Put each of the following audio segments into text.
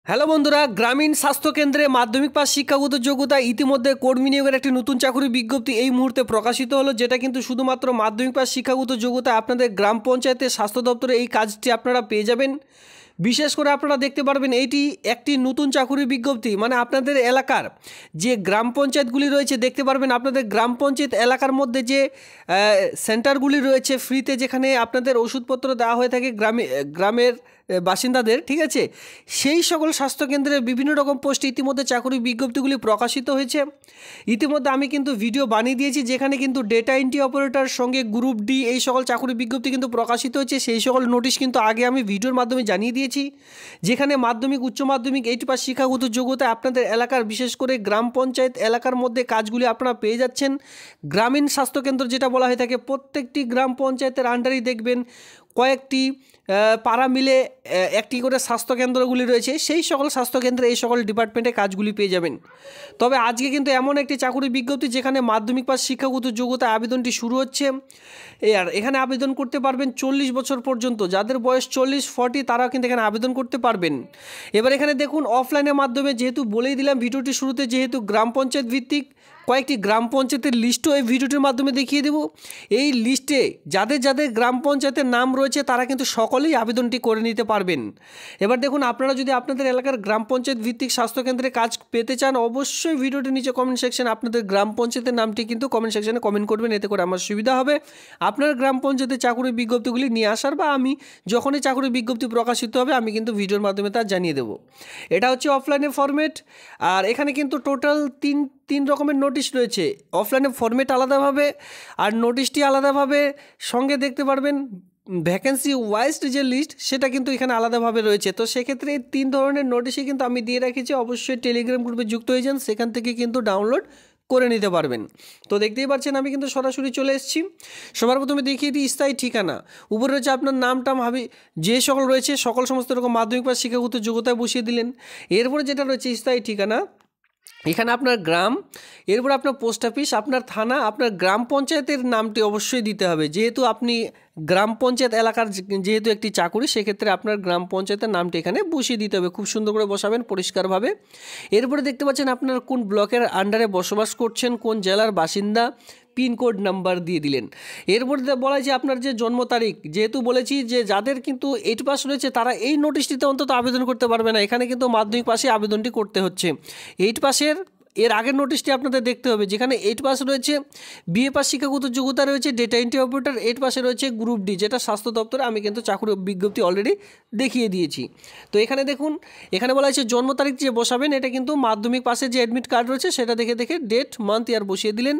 Hello বন্ধুরা, গ্রামীণ স্বাস্থ্যকেন্দ্রে মাধ্যমিক পাস শিক্ষাগত যোগ্যতা ইতিমধ্যে কর্মী নিয়োগের একটি নতুন চাকরির বিজ্ঞপ্তি এই মুহূর্তে প্রকাশিত হলো, যেটা কিন্তু শুধুমাত্র মাধ্যমিক পাস শিক্ষাগত যোগ্যতা আপনাদের গ্রাম পঞ্চায়েতের স্বাস্থ্য দপ্তরে এই কাজটি আপনারা পেয়ে যাবেন। বিশেষ করে আপনারা দেখতে পারবেন এইটি একটি নতুন চাকরির বিজ্ঞপ্তি, মানে আপনাদের এলাকার যে গ্রাম পঞ্চায়েতগুলি রয়েছে দেখতে পারবেন আপনাদের গ্রাম পঞ্চায়েত এলাকার মধ্যে যে সেন্টারগুলি রয়েছে ফ্রিতে, যেখানে আপনাদের ওষুধপত্র দেওয়া হয়ে থাকে গ্রামের বাসিন্দাদের, ঠিক আছে, সেই সকল স্বাস্থ্যকেন্দ্রের বিভিন্ন রকম পোস্টে ইতিমধ্যে চাকরির বিজ্ঞপ্তিগুলি প্রকাশিত হয়েছে। ইতিমধ্যে আমি কিন্তু ভিডিও বানিয়ে দিয়েছি, যেখানে কিন্তু ডেটা এন্ট্রি অপারেটর সঙ্গে গ্রুপ ডি এই সকল চাকরির বিজ্ঞপ্তি কিন্তু প্রকাশিত হয়েছে। সেই সকল নোটিশ কিন্তু আগে আমি ভিডিওর মাধ্যমে জানিয়ে দিয়েছি, যেখানে মাধ্যমিক উচ্চ মাধ্যমিক 8 পাস শিক্ষাগত যোগ্যতা আপনাদের এলাকার বিশেষ করে গ্রাম পঞ্চায়েত এলাকার মধ্যে কাজগুলি আপনারা পেয়ে যাচ্ছেন। গ্রামীণ স্বাস্থ্যকেন্দ্র যেটা বলা হয়ে থাকে, প্রত্যেকটি গ্রাম পঞ্চায়েতের আন্ডারেই দেখবেন কয়েকটি পাড়া মিলে একটি করে স্বাস্থ্যকেন্দ্রগুলি রয়েছে, সেই সকল স্বাস্থ্যকেন্দ্রে এই সকল ডিপার্টমেন্টে কাজগুলি পেয়ে যাবেন। তবে আজকে কিন্তু এমন একটি চাকরির বিজ্ঞপ্তি যেখানে মাধ্যমিক পাস শিক্ষাগত যোগ্যতা আবেদনটি শুরু হচ্ছে। আর এখানে আবেদন করতে পারবেন 40 বছর পর্যন্ত, যাদের বয়স 40-40 তারাও কিন্তু এখানে আবেদন করতে পারবেন। এবার এখানে দেখুন অফলাইনের মাধ্যমে, যেহেতু বলেই দিলাম ভিডিওটি শুরুতে, যেহেতু গ্রাম পঞ্চায়েত ভিত্তিক কয়েকটি গ্রাম পঞ্চায়েতের লিস্টও এই ভিডিওটির মাধ্যমে দেখিয়ে দেব। এই লিস্টে যাদের যাদের গ্রাম পঞ্চায়েতের নাম রয়েছে তারা কিন্তু সকলেই আবেদনটি করে নিতে পারবেন। এবার দেখুন, আপনারা যদি আপনাদের এলাকার গ্রাম পঞ্চায়েত ভিত্তিক স্বাস্থ্যকেন্দ্রে কাজ পেতে চান, অবশ্যই ভিডিওটির নিচে কমেন্ট সেকশন আপনাদের গ্রাম পঞ্চায়েতের নামটি কিন্তু কমেন্ট সেকশনে কমেন্ট করবেন, এতে করে আমার সুবিধা হবে আপনার গ্রাম পঞ্চায়েতের চাকরির বিজ্ঞপ্তিগুলি নিয়ে আসার, বা আমি যখনই চাকরির বিজ্ঞপ্তি প্রকাশিত হবে আমি কিন্তু ভিডিওর মাধ্যমে তা জানিয়ে দেবো। এটা হচ্ছে অফলাইনের ফরম্যাট। আর এখানে কিন্তু টোটাল তিন রকমের নোটিশ রয়েছে। অফলাইনে ফরম্যাট আলাদাভাবে আর নোটিশটি আলাদাভাবে, সঙ্গে দেখতে পারবেন ভ্যাকেন্সি ওয়াইজ যে লিস্ট সেটা কিন্তু এখানে আলাদাভাবে রয়েছে। তো সেক্ষেত্রে এই 3 ধরনের নোটিশই কিন্তু আমি দিয়ে রেখেছি, অবশ্যই টেলিগ্রাম গ্রুপে যুক্ত হয়ে যান, সেখান থেকে কিন্তু ডাউনলোড করে নিতে পারবেন। তো দেখতেই পাচ্ছেন আমি কিন্তু সরাসরি চলে এসেছি। সবার প্রথমে দেখিয়ে দিই স্থায়ী ঠিকানা। উপরে রয়েছে আপনার নাম টাম হাবি যে সকল রয়েছে, সকল সমস্ত রকম মাধ্যমিক পাস শিক্ষাগত যোগ্যতায় বসিয়ে দিলেন। এরপরে যেটা রয়েছে স্থায়ী ঠিকানা, এখানে আপনার গ্রাম, এরপর আপনার পোস্ট অফিস, আপনার থানা, আপনার গ্রাম পঞ্চায়েতের নামটি অবশ্যই দিতে হবে, যেহেতু আপনি গ্রাম পঞ্চায়েত এলাকার যেহেতু একটি চাকুরি, সেক্ষেত্রে আপনার গ্রাম পঞ্চায়েতের নামটি এখানে বসিয়ে দিতে হবে, খুব সুন্দর করে বসাবেন পরিষ্কারভাবে। এরপরে দেখতে পাচ্ছেন আপনার কোন ব্লকের আন্ডারে বসবাস করছেন, কোন জেলার বাসিন্দা, পিনকোড নাম্বার দিয়ে দিলেন। এরপর বলা যে আপনার যে জন্ম তারিখ, যেহেতু বলেছি যে যাদের কিন্তু 8 পাস রয়েছে তারা এই নোটিশটিতে অন্তত আবেদন করতে পারবে না, এখানে কিন্তু মাধ্যমিক পাশে আবেদনটি করতে হচ্ছে। 8 পাসের এর আগের নোটিশটি আপনাদের দেখতে হবে, যেখানে 8 পাস রয়েছে, বিএ পাস শিক্ষাগত যোগ্যতা রয়েছে, ডেটা এন্ট্রি অপারেটর, 8 পাসে রয়েছে গ্রুপ ডি, যেটা স্বাস্থ্য দপ্তরে আমি কিন্তু চাকরি বিজ্ঞপ্তি অলরেডি দেখিয়ে দিয়েছি। তো এখানে দেখুন, এখানে বলা হয়েছে জন্ম তারিখ যে বসাবেন, এটা কিন্তু মাধ্যমিক পাসের যে অ্যাডমিট কার্ড রয়েছে সেটা দেখে দেখে ডেট মান্থ ইয়ার বসিয়ে দিলেন।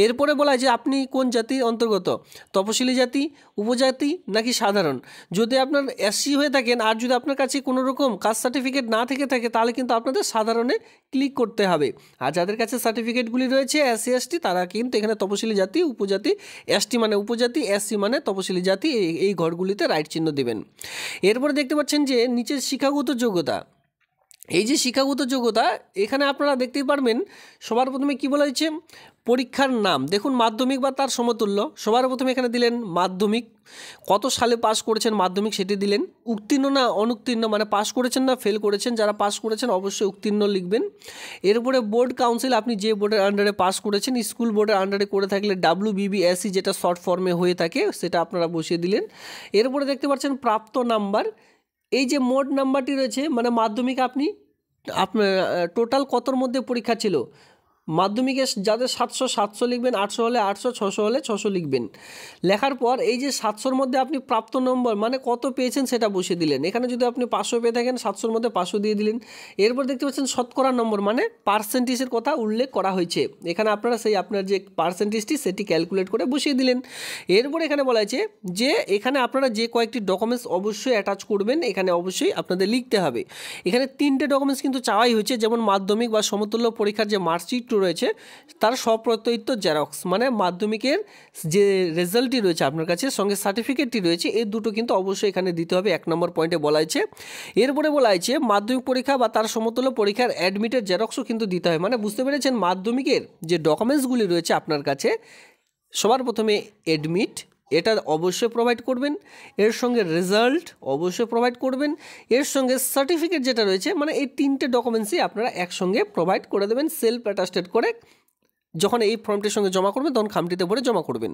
এরপরে বলা হয় যে আপনি কোন জাতির অন্তর্গত, তপশিলি জাতি, উপজাতি নাকি সাধারণ। যদি আপনার এসসি হয়ে থাকেন আর যদি আপনার কাছে কোনো রকম কাস্ট সার্টিফিকেট না থেকে থাকে, তাহলে কিন্তু আপনাদের সাধারণে ক্লিক করতে হবে। আর যাদের কাছে সার্টিফিকেটগুলি রয়েছে এসসি এসটি, তারা কিন্তু এখানে তপশিলি জাতি, উপজাতি, এসটি মানে উপজাতি, এসসি মানে তপশিলি জাতি, এই ঘরগুলিতে রাইট চিহ্ন দেবেন। এরপরে দেখতে পাচ্ছেন যে নিচের শিক্ষাগত যোগ্যতা, এই যে শিক্ষাগত যোগ্যতা এখানে আপনারা দেখতেই পারবেন। সবার প্রথমে কি বলা হয়েছে, পরীক্ষার নাম দেখুন, মাধ্যমিক বা তার সমতুল্য। সবার প্রথমে এখানে দিলেন মাধ্যমিক, কত সালে পাস করেছেন মাধ্যমিক সেটি দিলেন, উত্তীর্ণ না অনুত্তীর্ণ, মানে পাস করেছেন না ফেল করেছেন, যারা পাস করেছেন অবশ্যই উত্তীর্ণ লিখবেন। এরপরে বোর্ড কাউন্সিল, আপনি যে বোর্ডের আন্ডারে পাস করেছেন, স্কুল বোর্ডের আন্ডারে করে থাকলে WBBSE যেটা শর্ট ফর্মে হয়ে থাকে সেটা আপনারা বসিয়ে দিলেন। এরপরে দেখতে পাচ্ছেন প্রাপ্ত নাম্বার, এই যে মোট নাম্বারটি রয়েছে, মানে মাধ্যমিক আপনি আপনার টোটাল কতর মধ্যে পরীক্ষা ছিল, মাধ্যমিকে যাদের 700 লিখবেন, 800 হলে 800, 600 হলে 600 লিখবেন। লেখার পর এই যে 700-র মধ্যে আপনি প্রাপ্ত নম্বর মানে কত পেয়েছেন সেটা বসিয়ে দিলেন। এখানে যদি আপনি 500 পেয়ে থাকেন, 700-র মধ্যে 500 দিয়ে দিলেন। এরপর দেখতে পাচ্ছেন শতকরা নম্বর, মানে পার্সেন্টেজের কথা উল্লেখ করা হয়েছে, এখানে আপনারা সেই আপনার যে পার্সেন্টেজটি সেটি ক্যালকুলেট করে বসিয়ে দিলেন। এরপর এখানে বলা হয়েছে যে এখানে আপনারা যে কয়েকটি ডকুমেন্টস অবশ্যই অ্যাটাচ করবেন, এখানে অবশ্যই আপনাদের লিখতে হবে। এখানে 3টে ডকুমেন্টস কিন্তু চাওয়াই হয়েছে, যেমন মাধ্যমিক বা সমতুল্য পরীক্ষার যে মার্কশিট রয়েছে তার স্বপ্রত্যয়িত জেরক্স, মানে মাধ্যমিকের যে রেজাল্টটি রয়েছে আপনার কাছে, সঙ্গে সার্টিফিকেটটি রয়েছে, এই দুটো কিন্তু অবশ্যই এখানে দিতে হবে, 1 নম্বর পয়েন্টে বলা হয়েছে। এরপরে বলা হয়েছে মাধ্যমিক পরীক্ষা বা তার সমতুল্য পরীক্ষার অ্যাডমিটের জেরক্সও কিন্তু দিতে হয়। মানে বুঝতে পেরেছেন, মাধ্যমিকের যে ডকুমেন্টসগুলি রয়েছে আপনার কাছে, সবার প্রথমে অ্যাডমিট, এটা অবশ্যই প্রোভাইড করবেন, এর সঙ্গে রেজাল্ট অবশ্যই প্রোভাইড করবেন, এর সঙ্গে সার্টিফিকেট যেটা রয়েছে, মানে এই 3টে ডকুমেন্টসই আপনারা একসঙ্গে প্রোভাইড করে দেবেন সেলফ অ্যাটাস্টেড করে। যখন এই ফর্মটির সঙ্গে জমা করবেন তখন খামটিতে ভরে জমা করবেন।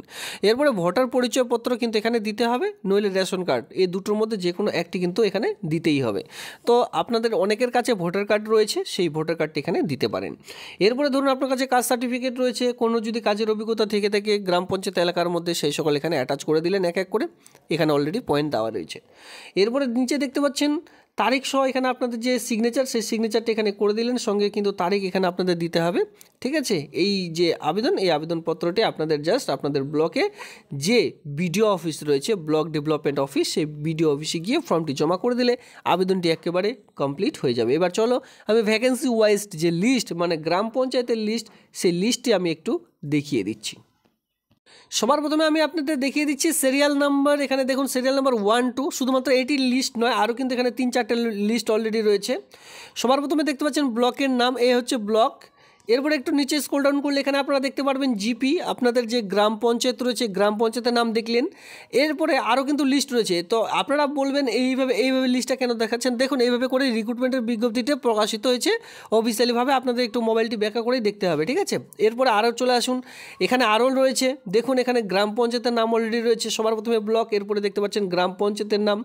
এরপরে ভোটার পরিচয়পত্র কিন্তু এখানে দিতে হবে, নইলে রেশন কার্ড, এই দুটোর মধ্যে যে কোনো একটি কিন্তু এখানে দিতেই হবে। তো আপনাদের অনেকের কাছে ভোটার কার্ড রয়েছে, সেই ভোটার কার্ডটি এখানে দিতে পারেন। এরপরে ধরুন আপনার কাছে কাস্ট সার্টিফিকেট রয়েছে, কোনো যদি কাজের অভিজ্ঞতা থেকে থাকে গ্রাম পঞ্চায়েত এলাকার মধ্যে, সেই সকল এখানে অ্যাটাচ করে দিলেন এক এক করে, এখানে অলরেডি পয়েন্ট দেওয়া রয়েছে। এরপরে নিচে দেখতে পাচ্ছেন তারিখ সহ এখানে আপনাদের যে সিগনেচার, সেই সিগনেচারটা এখানে করে দিলেন, সঙ্গে কিন্তু তারিখ এখানে আপনাদের দিতে হবে। ঠিক আছে, এই যে আবেদন, এই আবেদনপত্রটি আপনাদের জাস্ট আপনাদের ব্লকে যে বিডিও অফিস রয়েছে, ব্লক ডেভেলপমেন্ট অফিস, সেই বিডিও অফিসে গিয়ে ফর্মটি জমা করে দিলে আবেদনটি একেবারে কমপ্লিট হয়ে যাবে। এবার চলো আমি ভ্যাকেন্সি ওয়াইজ যে লিস্ট, মানে গ্রাম পঞ্চায়েতের লিস্ট, সেই লিস্টটি আমি একটু দেখিয়ে দিচ্ছি। সবার প্রথমে আমি আপনাদের দেখিয়ে দিচ্ছি সিরিয়াল নাম্বার। এখানে দেখুন সিরিয়াল নাম্বার 1, 2, শুধুমাত্র এটির লিস্ট নয়, আরও কিন্তু এখানে 3-4টে লিস্ট অলরেডি রয়েছে। সবার প্রথমে দেখতে পাচ্ছেন ব্লকের নাম, এ হচ্ছে ব্লক। এরপরে একটু নিচে স্ক্রল ডাউন করলে এখানে আপনারা দেখতে পারবেন জিপি, আপনাদের যে গ্রাম পঞ্চায়েত রয়েছে, গ্রাম পঞ্চায়েতের নাম দেখলেন। এরপরে আরও কিন্তু লিস্ট রয়েছে। তো আপনারা বলবেন এইভাবে লিস্টটা কেন দেখাচ্ছেন? দেখুন এইভাবে করে রিক্রুটমেন্টের বিজ্ঞপ্তিটা প্রকাশিত হয়েছে অফিসিয়ালিভাবে, আপনাদের একটু মোবাইলটি ব্যাখ্যা করেই দেখতে হবে। ঠিক আছে, এরপরে আরও চলে আসুন, এখানে আরও রয়েছে। দেখুন এখানে গ্রাম পঞ্চায়েতের নাম অলরেডি রয়েছে, সবার প্রথমে ব্লক, এরপরে দেখতে পাচ্ছেন গ্রাম পঞ্চায়েতের নাম।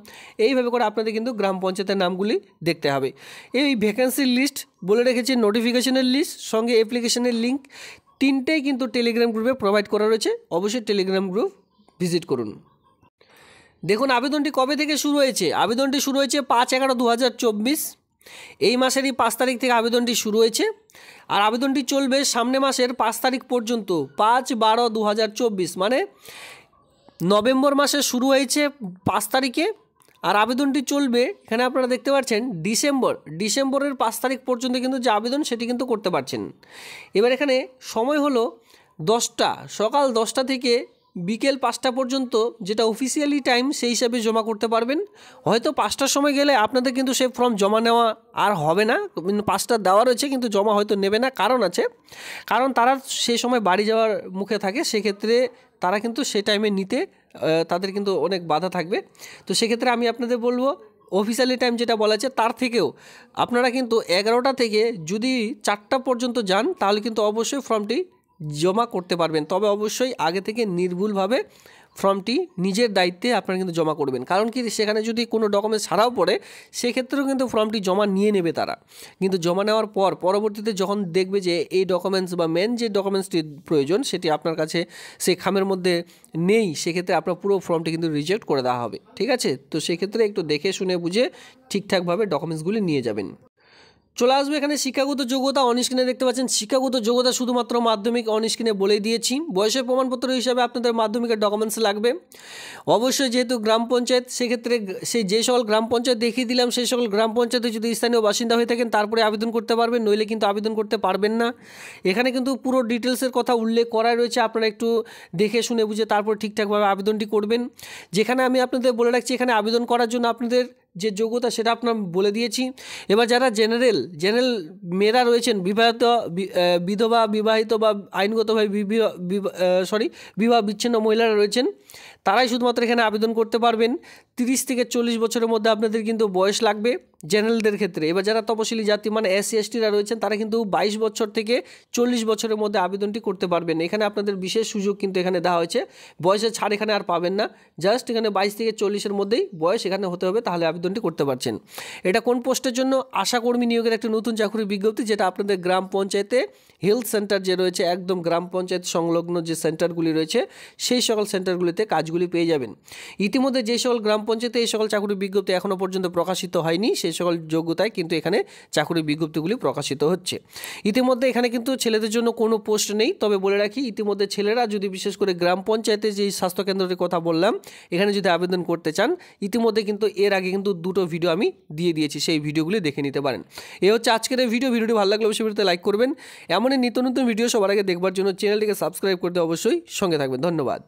এইভাবে করে আপনাদের কিন্তু গ্রাম পঞ্চায়েতের নামগুলি দেখতে হবে। এই ভ্যাকেন্সির লিস্ট বলে রেখেছি, নোটিফিকেশনের লিস্ট, সঙ্গে অ্যাপ্লিকেশনের লিঙ্ক, তিনটেই কিন্তু টেলিগ্রাম গ্রুপে প্রোভাইড করা রয়েছে। অবশ্যই টেলিগ্রাম গ্রুপ ভিজিট করুন। দেখুন আবেদনটি কবে থেকে শুরু হয়েছে? আবেদনটি শুরু হয়েছে 5/11/2024, এই মাসেরই 5 তারিখ থেকে আবেদনটি শুরু হয়েছে। আর আবেদনটি চলবে সামনে মাসের 5 তারিখ পর্যন্ত, 5/12/2024, মানে নভেম্বর মাসে শুরু হয়েছে 5 তারিখে, আর আবেদনটি চলবে, এখানে আপনারা দেখতে পাচ্ছেন ডিসেম্বরের 5 তারিখ পর্যন্ত কিন্তু যে আবেদন সেটি কিন্তু করতে পারছেন। এবার এখানে সময় হলো 10টা, সকাল 10টা থেকে বিকেল 5টা পর্যন্ত, যেটা অফিসিয়ালি টাইম, সেই হিসাবে জমা করতে পারবেন। হয়তো 5টার সময় গেলে আপনাদের কিন্তু সেই ফর্ম জমা নেওয়া আর হবে না, 5টা দেওয়া রয়েছে কিন্তু জমা হয়তো নেবে না, কারণ আছে, কারণ তারা সেই সময় বাড়ি যাওয়ার মুখে থাকে, সেক্ষেত্রে তারা কিন্তু সেই টাইমে নিতে তাদের কিন্তু অনেক বাধা থাকবে। তো সেক্ষেত্রে আমি আপনাদের বলবো অফিসিয়ালি টাইম যেটা বলা আছে তার থেকেও আপনারা কিন্তু 11টা থেকে যদি 4টা পর্যন্ত যান, তাহলে কিন্তু অবশ্যই ফর্মটি জমা করতে পারবেন। তবে অবশ্যই আগে থেকে নির্ভুলভাবে ফর্মটি নিজের দায়িত্বে আপনারা কিন্তু জমা করবেন, কারণ কি সেখানে যদি কোনো ডকুমেন্টস ছাড়াও পড়ে, সেক্ষেত্রেও কিন্তু ফর্মটি জমা নিয়ে নেবে তারা। কিন্তু জমা নেওয়ার পর পরবর্তীতে যখন দেখবে যে এই ডকুমেন্টস বা মেন যে ডকুমেন্টসটির প্রয়োজন সেটি আপনার কাছে সেই খামের মধ্যে নেই, সেক্ষেত্রে আপনার পুরো ফর্মটি কিন্তু রিজেক্ট করে দেওয়া হবে। ঠিক আছে, তো সেক্ষেত্রে একটু দেখে শুনে বুঝে ঠিকঠাকভাবে ডকুমেন্টসগুলি নিয়ে যাবেন। চলে আসবে এখানে শিক্ষাগত যোগ্যতা, অন স্ক্রিনে দেখতে পাচ্ছেন শিক্ষাগত যোগ্যতা শুধুমাত্র মাধ্যমিক, অন স্ক্রিনে বলেই দিয়েছি। বয়সের প্রমাণপত্র হিসাবে আপনাদের মাধ্যমিকের ডকুমেন্টস লাগবে অবশ্যই, যেহেতু গ্রাম পঞ্চায়েত, সেক্ষেত্রে সেই যে সকল গ্রাম পঞ্চায়েত দেখিয়ে দিলাম সেই সকল গ্রাম পঞ্চায়েতে যদি স্থানীয় বাসিন্দা হয়ে থাকেন তারপরে আবেদন করতে পারবেন, নইলে কিন্তু আবেদন করতে পারবেন না। এখানে কিন্তু পুরো ডিটেলসের কথা উল্লেখ করা রয়েছে, আপনারা একটু দেখে শুনে বুঝে তারপর ঠিকঠাকভাবে আবেদনটি করবেন। যেখানে আমি আপনাদের বলে রাখছি, এখানে আবেদন করার জন্য আপনাদের যে যোগ্যতা সেটা আপনার বলে দিয়েছি। এবার যারা জেনারেল মেয়েরা রয়েছেন, বিধবা, বিবাহিত বা আইনগতভাবে বিবাহ বিচ্ছিন্ন মহিলারা রয়েছেন, তারাই শুধুমাত্র এখানে আবেদন করতে পারবেন। 30 থেকে 40 বছরের মধ্যে আপনাদের কিন্তু বয়স লাগবে জেনারেলদের ক্ষেত্রে। এবার যারা তপশিলি জাতি মানে SC STরা রয়েছেন, তারা কিন্তু 22 বছর থেকে 40 বছরের মধ্যে আবেদনটি করতে পারবেন। এখানে আপনাদের বিশেষ সুযোগ কিন্তু এখানে দেওয়া হয়েছে, বয়সের ছাড় এখানে আর পাবেন না, জাস্ট এখানে 22 থেকে 40-এর মধ্যেই বয়স এখানে হতে হবে, তাহলে আবেদনটি করতে পারছেন। এটা কোন পোস্টের জন্য? আশাকর্মী নিয়োগের একটা নতুন চাকরির বিজ্ঞপ্তি, যেটা আপনাদের গ্রাম পঞ্চায়েতে হেলথ সেন্টার যে রয়েছে, একদম গ্রাম পঞ্চায়েত সংলগ্ন যে সেন্টারগুলি রয়েছে, সেই সকল সেন্টারগুলিতে কাজগুলি পেয়ে যাবেন। ইতিমধ্যে যে সকল গ্রাম পঞ্চায়েতে এই সকল চাকরির বিজ্ঞপ্তি এখনও পর্যন্ত প্রকাশিত হয়নি, সেই সকল যোগ্যতায় কিন্তু এখানে চাকরির বিজ্ঞপ্তিগুলি প্রকাশিত হচ্ছে। ইতিমধ্যে এখানে কিন্তু ছেলেদের জন্য কোনো পোস্ট নেই, তবে বলে রাখি ইতিমধ্যে ছেলেরা যদি বিশেষ করে গ্রাম পঞ্চায়েতে যেই স্বাস্থ্যকেন্দ্রের কথা বললাম, এখানে যদি আবেদন করতে চান, ইতিমধ্যে কিন্তু এর আগে কিন্তু 2টো ভিডিও আমি দিয়ে দিয়েছি, সেই ভিডিওগুলি দেখে নিতে পারেন। এই হচ্ছে আজকের এই ভিডিওটি ভালো লাগলে অবশ্যই ভিডিওতে লাইক করবেন। এমনই নিত্য নতুন ভিডিও সবার আগে দেখবার জন্য চ্যানেলটিকে সাবস্ক্রাইব করতে অবশ্যই সঙ্গে থাকবেন। ধন্যবাদ।